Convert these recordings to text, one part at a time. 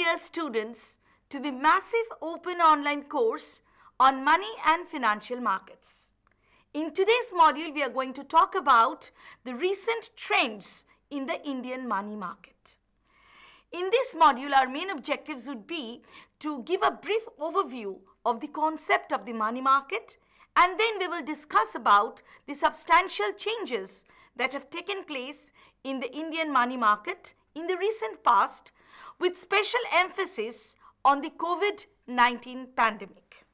dear students, to the massive open online course on money and financial markets. In today's module, we are going to talk about the recent trends in the Indian money market. In this module, our main objectives would be to give a brief overview of the concept of the money market, and then we will discuss about the substantial changes that have taken place in the Indian money market in the recent past, with special emphasis on the COVID-19 pandemic.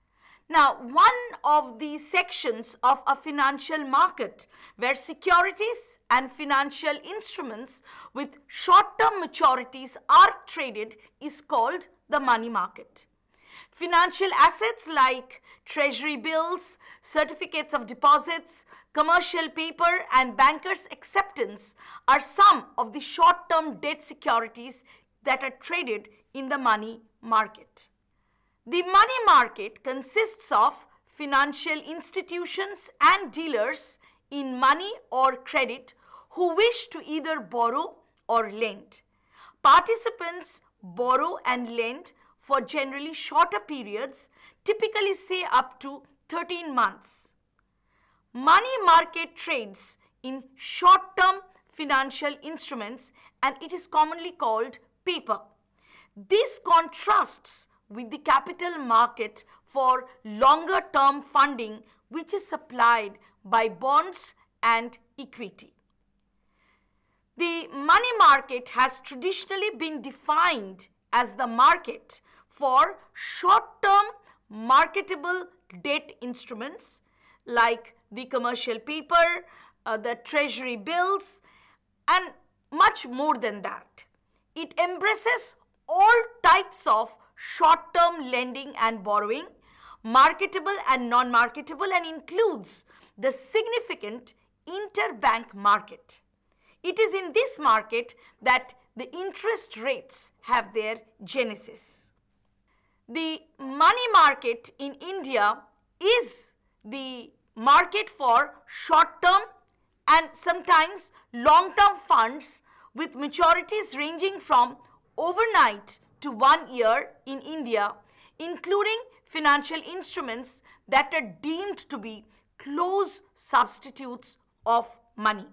Now, one of the sections of a financial market where securities and financial instruments with short-term maturities are traded is called the money market. Financial assets like treasury bills, certificates of deposits, commercial paper, and bankers' acceptance are some of the short-term debt securities that are traded in the money market. The money market consists of financial institutions and dealers in money or credit who wish to either borrow or lend. Participants borrow and lend for generally shorter periods, typically say up to 13 months. Money market trades in short-term financial instruments, and it is commonly called paper. This contrasts with the capital market for longer-term funding, which is supplied by bonds and equity. The money market has traditionally been defined as the market for short-term marketable debt instruments like the commercial paper, the treasury bills, and much more than that. It embraces all types of short-term lending and borrowing, marketable and non-marketable, and includes the significant interbank market. It is in this market that the interest rates have their genesis. The money market in India is the market for short-term and sometimes long-term funds with maturities ranging from overnight to 1 year in India, including financial instruments that are deemed to be close substitutes of money.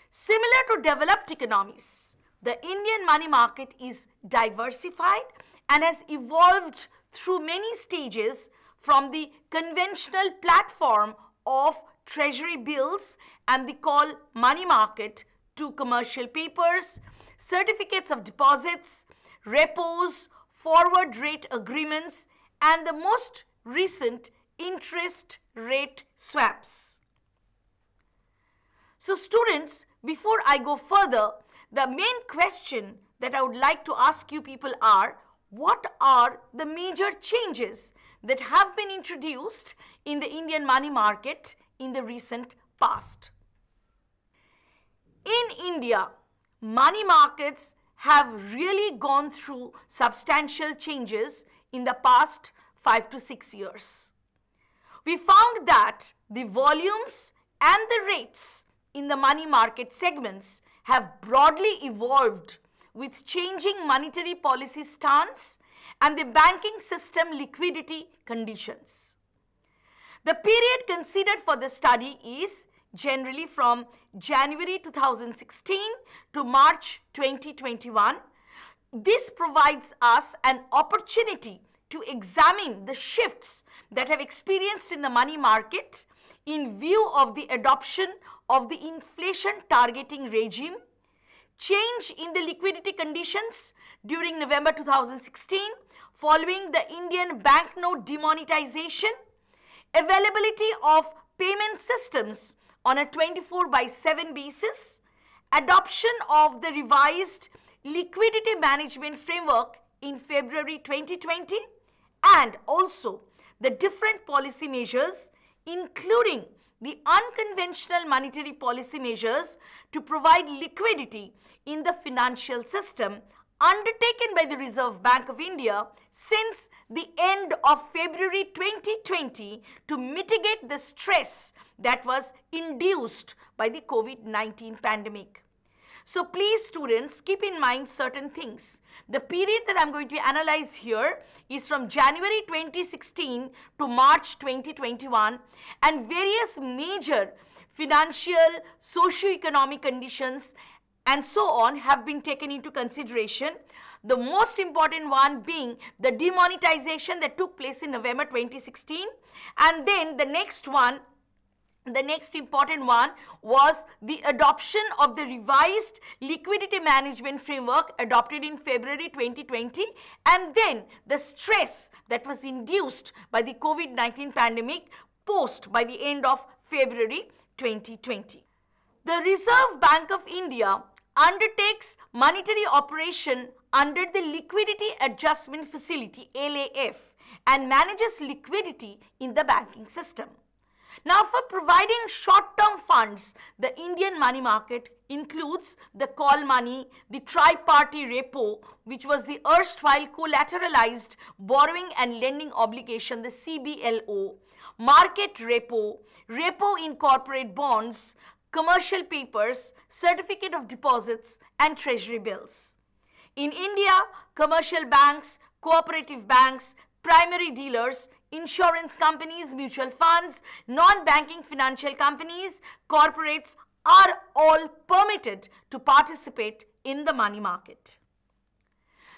Similar to developed economies, the Indian money market is diversified and has evolved through many stages from the conventional platform of treasury bills and the call money market to commercial papers, certificates of deposits, repos, forward rate agreements, and the most recent interest rate swaps. So students, before I go further, the main question that I would like to ask you people are, what are the major changes that have been introduced in the Indian money market in the recent past? In India, money markets have really gone through substantial changes in the past 5 to 6 years. We found that the volumes and the rates in the money market segments have broadly evolved with changing monetary policy stance and the banking system liquidity conditions. The period considered for the study is generally from January 2016 to March 2021. This provides us an opportunity to examine the shifts that have experienced in the money market in view of the adoption of the inflation targeting regime, change in the liquidity conditions during November 2016 following the Indian banknote demonetization, availability of payment systems on a 24/7 basis, adoption of the revised liquidity management framework in February 2020, and also the different policy measures, including the unconventional monetary policy measures to provide liquidity in the financial system undertaken by the Reserve Bank of India since the end of February 2020 to mitigate the stress that was induced by the COVID-19 pandemic. So please students, keep in mind certain things. The period that I'm going to analyze here is from January 2016 to March 2021, and various major financial, socio-economic conditions and so on have been taken into consideration. The most important one being the demonetization that took place in November 2016, and then the next important one was the adoption of the revised liquidity management framework adopted in February 2020, and then the stress that was induced by the COVID-19 pandemic post by the end of February 2020. The Reserve Bank of India undertakes monetary operation under the Liquidity Adjustment Facility (LAF) and manages liquidity in the banking system. Now, for providing short-term funds, the Indian money market includes the call money, the tri-party repo, which was the erstwhile collateralized borrowing and lending obligation, the CBLO, market repo, repo in corporate bonds, commercial papers, certificate of deposits, and treasury bills. In India, commercial banks, cooperative banks, primary dealers, insurance companies, mutual funds, non-banking financial companies, corporates are all permitted to participate in the money market.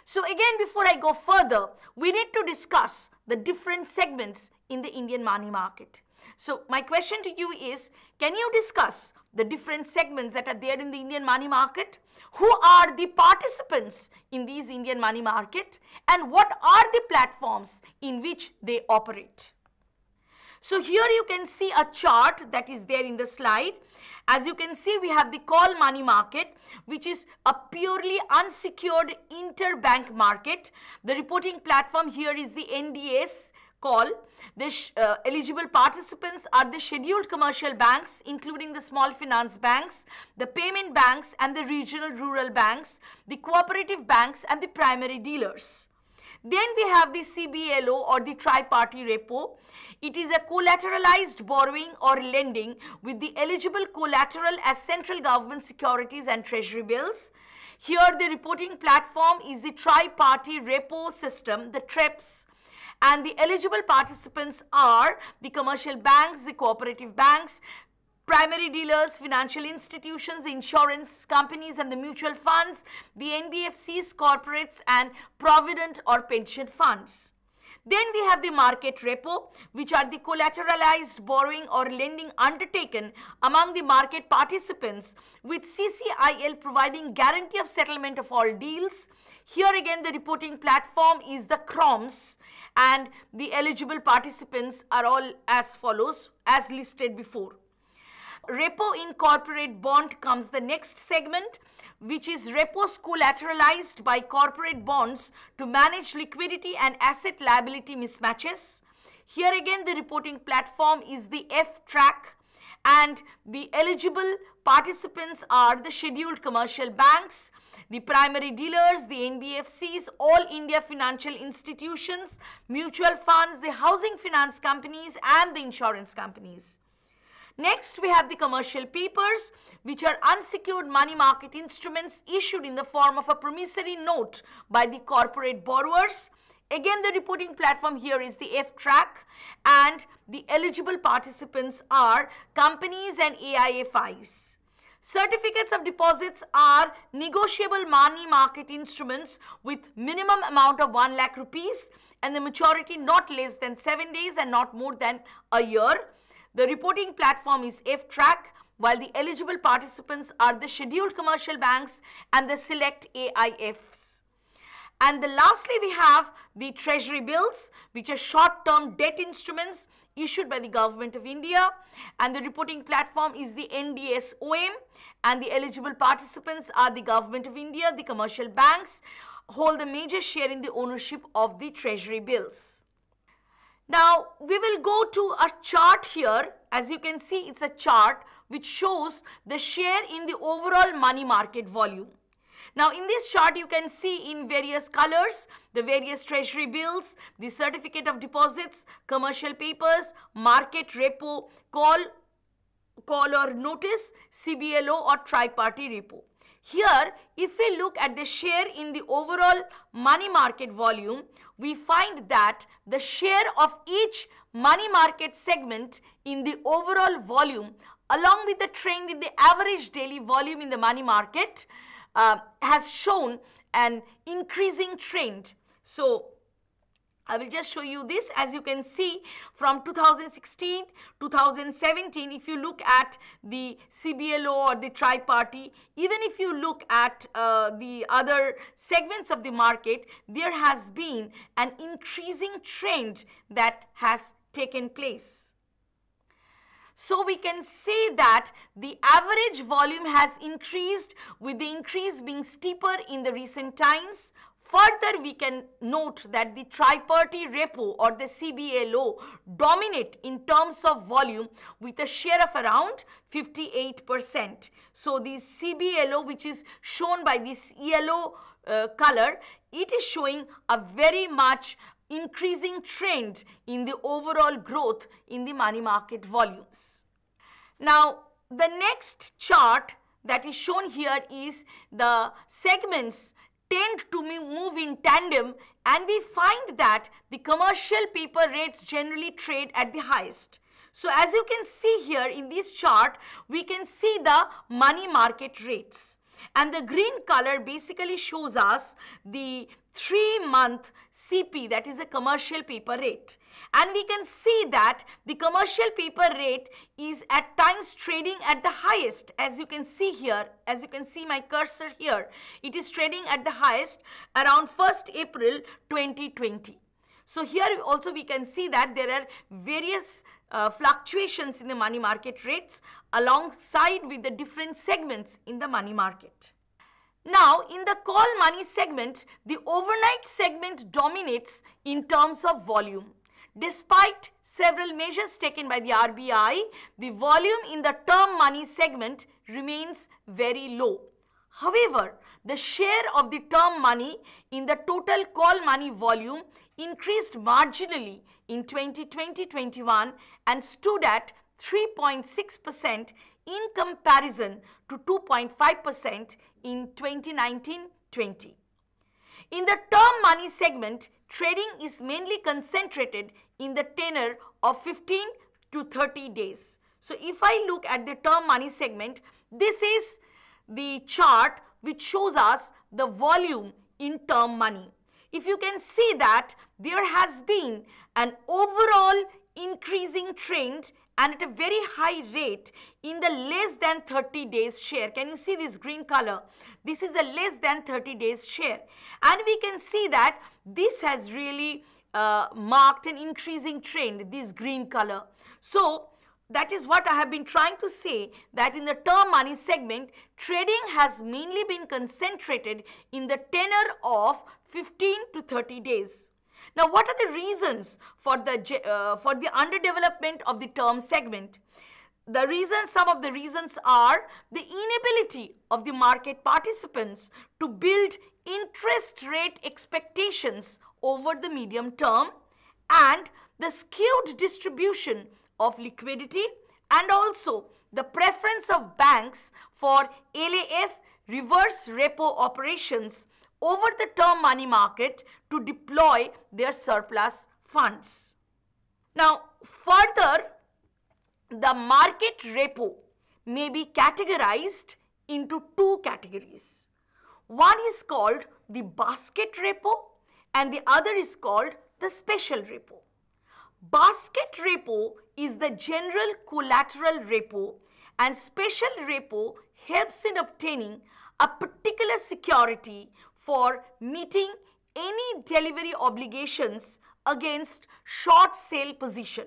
So again, before I go further, we need to discuss the different segments in the Indian money market. So my question to you is, can you discuss the different segments that are there in the Indian money market? Who are the participants in these Indian money market, and what are the platforms in which they operate? So here you can see a chart that is there in the slide. As you can see, we have the call money market, which is a purely unsecured interbank market. The reporting platform here is the NDS call. The eligible participants are the scheduled commercial banks, including the small finance banks, the payment banks and the regional rural banks, the cooperative banks and the primary dealers. Then we have the CBLO or the tri-party repo. It is a collateralized borrowing or lending with the eligible collateral as central government securities and treasury bills. Here the reporting platform is the tri-party repo system, the TREPS. And the eligible participants are the commercial banks, the cooperative banks, primary dealers, financial institutions, insurance companies and the mutual funds, the NBFCs, corporates and provident or pension funds. Then we have the market repo, which are the collateralized borrowing or lending undertaken among the market participants, with CCIL providing guarantee of settlement of all deals. Here again the reporting platform is the CROMS, and the eligible participants are all as follows, as listed before. Repo in corporate bond comes the next segment, which is repos collateralized by corporate bonds to manage liquidity and asset liability mismatches. Here again the reporting platform is the F-track, and the eligible participants are the scheduled commercial banks, the primary dealers, the NBFCs, all India financial institutions, mutual funds, the housing finance companies and the insurance companies. Next, we have the commercial papers, which are unsecured money market instruments issued in the form of a promissory note by the corporate borrowers. Again, the reporting platform here is the F-track, and the eligible participants are companies and AIFIs. Certificates of deposits are negotiable money market instruments with minimum amount of 1 lakh rupees and the maturity not less than 7 days and not more than a year. The reporting platform is F-track, while the eligible participants are the scheduled commercial banks and the select AIFs. And lastly, we have the treasury bills, which are short-term debt instruments issued by the Government of India, and the reporting platform is the NDS-OM, and the eligible participants are the Government of India. The commercial banks hold a major share in the ownership of the treasury bills. Now, we will go to a chart here. As you can see, it's a chart which shows the share in the overall money market volume. Now, in this chart, you can see in various colors the various treasury bills, the certificate of deposits, commercial papers, market repo, call or notice, CBLO or tri-party repo. Here, if we look at the share in the overall money market volume, we find that the share of each money market segment in the overall volume, along with the trend in the average daily volume in the money market, has shown an increasing trend. So, I will just show you this. As you can see, from 2016, 2017, if you look at the CBLO or the tri-party, even if you look at the other segments of the market, there has been an increasing trend that has taken place. So we can say that the average volume has increased, with the increase being steeper in the recent times. Further, we can note that the tri-party repo or the CBLO dominate in terms of volume with a share of around 58%. So the CBLO, which is shown by this yellow color, it is showing a very much increasing trend in the overall growth in the money market volumes. Now, the next chart that is shown here is the segments tend to move in tandem, and we find that the commercial paper rates generally trade at the highest. So as you can see here in this chart, we can see the money market rates, and the green color basically shows us the 3-month CP, that is a commercial paper rate. And we can see that the commercial paper rate is at times trading at the highest. As you can see here, as you can see my cursor here, it is trading at the highest around 1st April 2020. So here also we can see that there are various fluctuations in the money market rates alongside with the different segments in the money market. Now, in the call money segment, the overnight segment dominates in terms of volume. Despite several measures taken by the RBI, the volume in the term money segment remains very low. However, the share of the term money in the total call money volume increased marginally in 2020-21 and stood at 3.6% in comparison to 2.5% in 2019-20. In the term money segment, trading is mainly concentrated in the tenor of 15 to 30 days. So if I look at the term money segment, this is the chart which shows us the volume in term money. If you can see that there has been an overall increasing trend and at a very high rate in the less than 30 days share. Can you see this green color? This is a less than 30 days share. And we can see that this has really marked an increasing trend, this green color. So that is what I have been trying to say, that in the term money segment, trading has mainly been concentrated in the tenor of 15 to 30 days. Now, what are the reasons for the underdevelopment of the term segment? Some of the reasons are the inability of the market participants to build interest rate expectations over the medium term, and the skewed distribution of liquidity, and also the preference of banks for LAF reverse repo operations over the term money market to deploy their surplus funds. Now, further, the market repo may be categorized into two categories. One is called the basket repo and the other is called the special repo. Basket repo is the general collateral repo, and special repo helps in obtaining a particular security for meeting any delivery obligations against short sale position.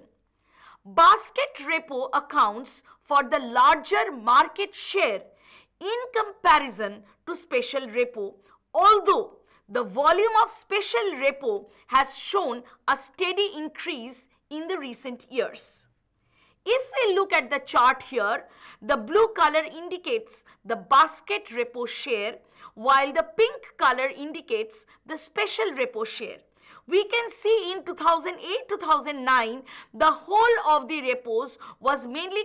Basket repo accounts for the larger market share in comparison to special repo, although the volume of special repo has shown a steady increase in the recent years. If we look at the chart here, the blue color indicates the basket repo share, while the pink color indicates the special repo share. We can see in 2008-2009, the whole of the repos was mainly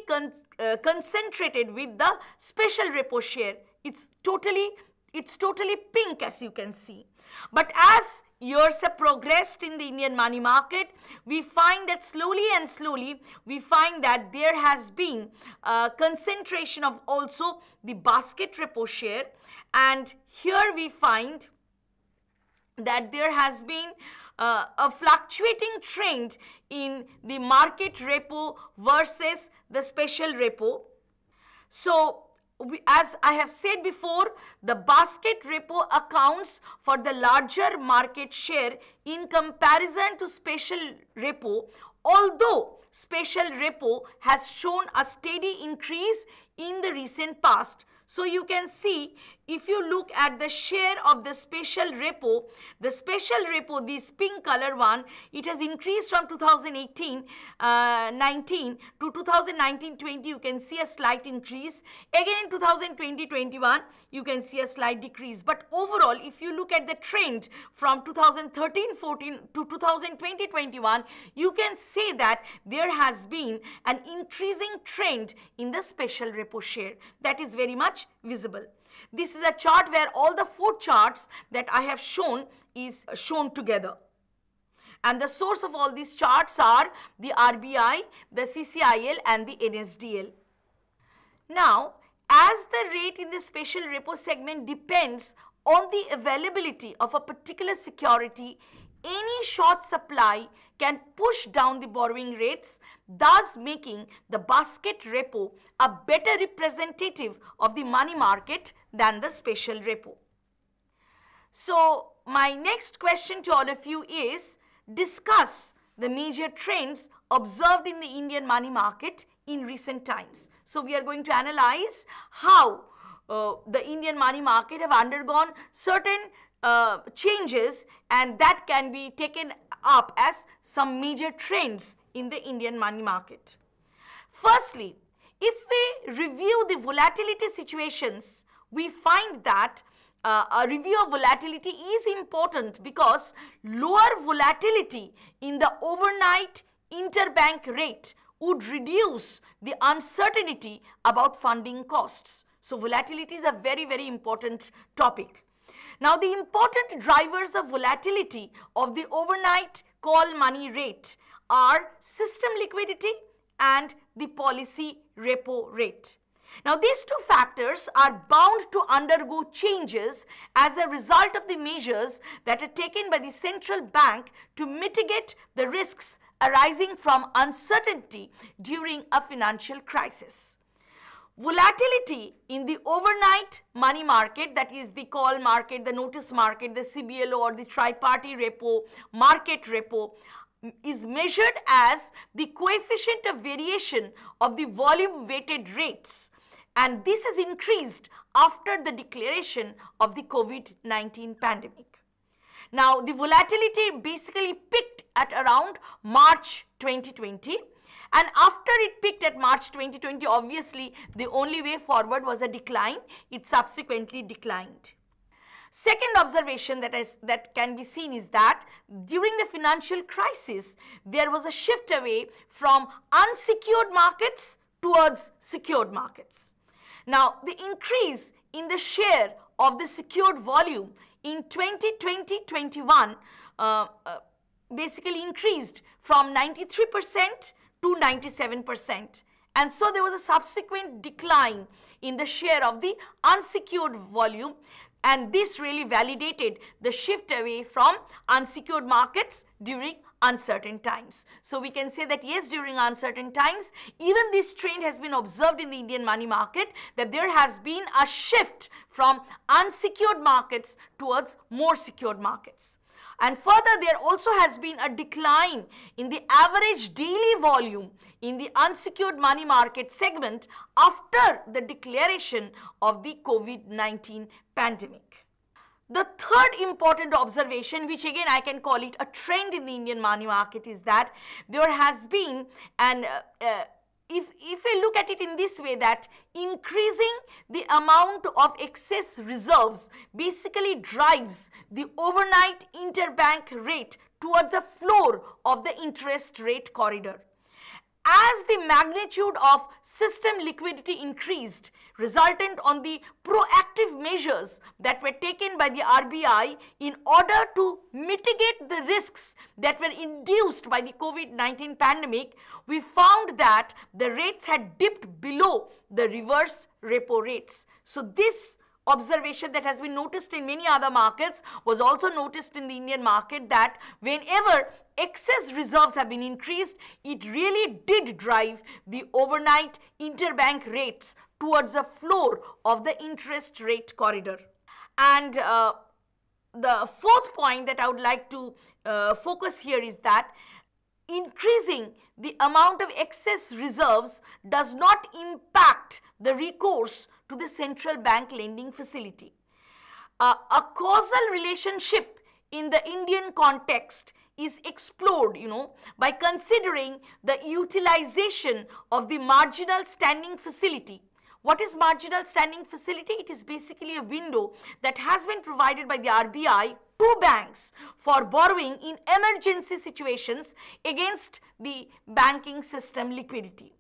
concentrated with the special repo share. It's totally pink, as you can see. But as years have progressed in the Indian money market, we find that slowly and slowly, we find that there has been a concentration of also the basket repo share. And here we find that there has been a fluctuating trend in the market repo versus the special repo. So, as I have said before, the basket repo accounts for the larger market share in comparison to special repo, although special repo has shown a steady increase in the recent past. So you can see, if you look at the share of the special repo, this pink color one, it has increased from 2018-19 to 2019-20. You can see a slight increase. Again in 2020-21, you can see a slight decrease. But overall, if you look at the trend from 2013-14 to 2020-21, you can say that there has been an increasing trend in the special repo share. That is very much visible. This is a chart where all the 4 charts that I have shown is shown together. And the source of all these charts are the RBI, the CCIL and the NSDL. Now, as the rate in the special repo segment depends on the availability of a particular security, any short supply can push down the borrowing rates, thus making the basket repo a better representative of the money market than the special repo. So, my next question to all of you is, discuss the major trends observed in the Indian money market in recent times. So, we are going to analyze how the Indian money market have undergone certain changes, and that can be taken up as some major trends in the Indian money market. Firstly, if we review the volatility situations, we find that a review of volatility is important because lower volatility in the overnight interbank rate would reduce the uncertainty about funding costs. So, volatility is a very, very important topic. Now, the important drivers of volatility of the overnight call money rate are system liquidity and the policy repo rate. Now, these two factors are bound to undergo changes as a result of the measures that are taken by the central bank to mitigate the risks arising from uncertainty during a financial crisis. Volatility in the overnight money market, that is the call market, the notice market, the CBLO or the tri-party repo, market repo, is measured as the coefficient of variation of the volume weighted rates, and this has increased after the declaration of the COVID-19 pandemic. Now, the volatility basically peaked at around March 2020. And after it peaked at March 2020, obviously, the only way forward was a decline. It subsequently declined. Second observation that can be seen is that during the financial crisis, there was a shift away from unsecured markets towards secured markets. Now, the increase in the share of the secured volume in 2020-21 basically increased from 93% to 97%, and so there was a subsequent decline in the share of the unsecured volume, and this really validated the shift away from unsecured markets during uncertain times. So we can say that yes, during uncertain times, even this trend has been observed in the Indian money market, that there has been a shift from unsecured markets towards more secured markets. And further, there also has been a decline in the average daily volume in the unsecured money market segment after the declaration of the COVID-19 pandemic. The third important observation, which again I can call it a trend in the Indian money market, is that there has been an if we look at it in this way, that increasing the amount of excess reserves basically drives the overnight interbank rate towards the floor of the interest rate corridor. as the magnitude of system liquidity increased, resultant on the proactive measures that were taken by the RBI in order to mitigate the risks that were induced by the COVID-19 pandemic, we found that the rates had dipped below the reverse repo rates. So this observation that has been noticed in many other markets was also noticed in the Indian market, that whenever excess reserves have been increased, it really did drive the overnight interbank rates towards a floor of the interest rate corridor. And the fourth point that I would like to focus here is that increasing the amount of excess reserves does not impact the recourse to the central bank lending facility. A causal relationship in the Indian context is explored, by considering the utilization of the marginal standing facility. What is marginal standing facility? It is basically a window that has been provided by the RBI to banks for borrowing in emergency situations against the banking system liquidity.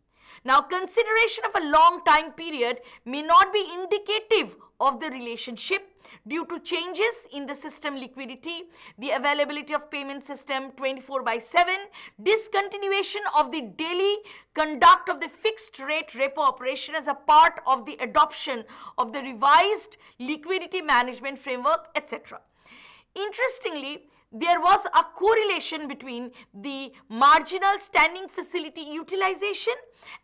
Now, consideration of a long time period may not be indicative of the relationship due to changes in the system liquidity, the availability of payment system 24/7, discontinuation of the daily conduct of the fixed rate repo operation as a part of the adoption of the revised liquidity management framework, etc. Interestingly, there was a correlation between the marginal standing facility utilization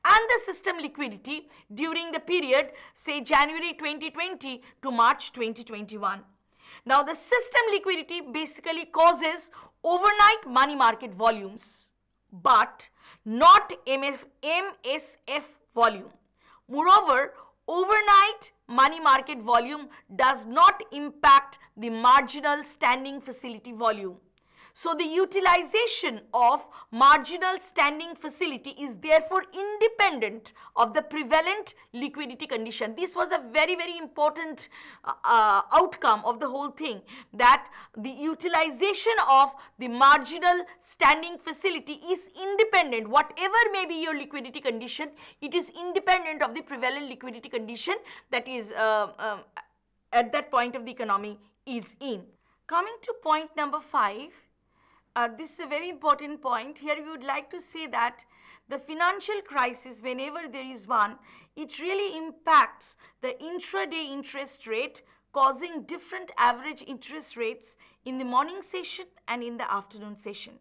and the system liquidity during the period, say January 2020 to March 2021. Now, the system liquidity basically causes overnight money market volumes, but not MSF volume. Moreover, overnight money market volume does not impact the marginal standing facility volume. So the utilization of marginal standing facility is therefore independent of the prevalent liquidity condition. This was a very, very important outcome of the whole thing, that the utilization of the marginal standing facility is independent. Whatever may be your liquidity condition, it is independent of the prevalent liquidity condition that is at that point of the economy is in. Coming to point number 5, this is a very important point. Here we would like to say that the financial crisis, whenever there is one, it really impacts the intraday interest rate, causing different average interest rates in the morning session and in the afternoon session.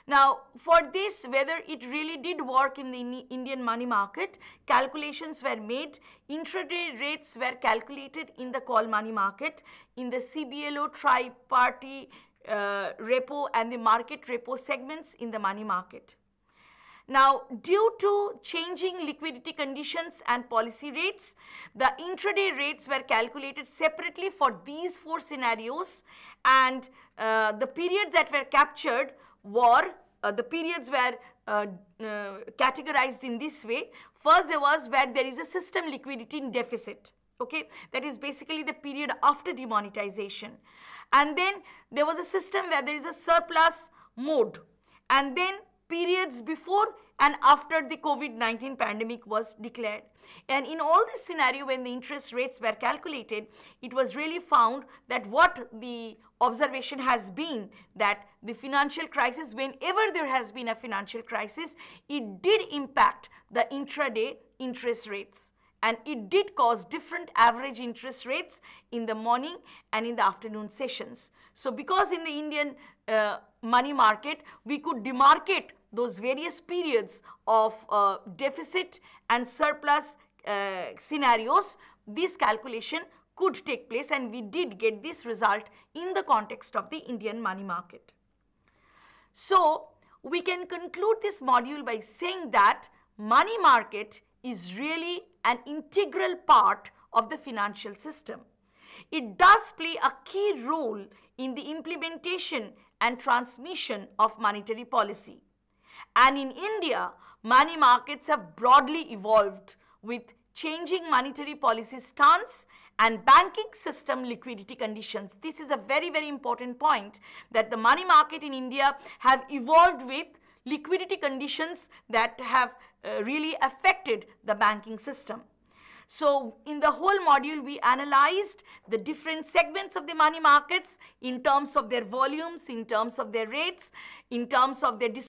Now, for this, whether it really did work in the Indian money market, calculations were made. Intraday rates were calculated in the call money market, in the CBLO, tri-party repo and the market repo segments in the money market. Now, due to changing liquidity conditions and policy rates, the intraday rates were calculated separately for these 4 scenarios, and the periods that were captured were, categorized in this way. First, there was where there is a system liquidity in deficit. Okay, that is basically the period after demonetization. And then there was a system where there is a surplus mode, and then periods before and after the COVID-19 pandemic was declared. And in all this scenario, when the interest rates were calculated, it was really found that what the observation has been, that the financial crisis, whenever there has been a financial crisis, it did impact the intraday interest rates. And it did cause different average interest rates in the morning and in the afternoon sessions. So because in the Indian money market, we could demarcate those various periods of deficit and surplus scenarios, this calculation could take place, and we did get this result in the context of the Indian money market. So we can conclude this module by saying that money market is really an integral part of the financial system. It does play a key role in the implementation and transmission of monetary policy. And in India, money markets have broadly evolved with changing monetary policy stance and banking system liquidity conditions. This is a very, very important point, that the money market in India have evolved with liquidity conditions that have really affected the banking system. So in the whole module, we analyzed the different segments of the money markets in terms of their volumes, in terms of their rates, in terms of their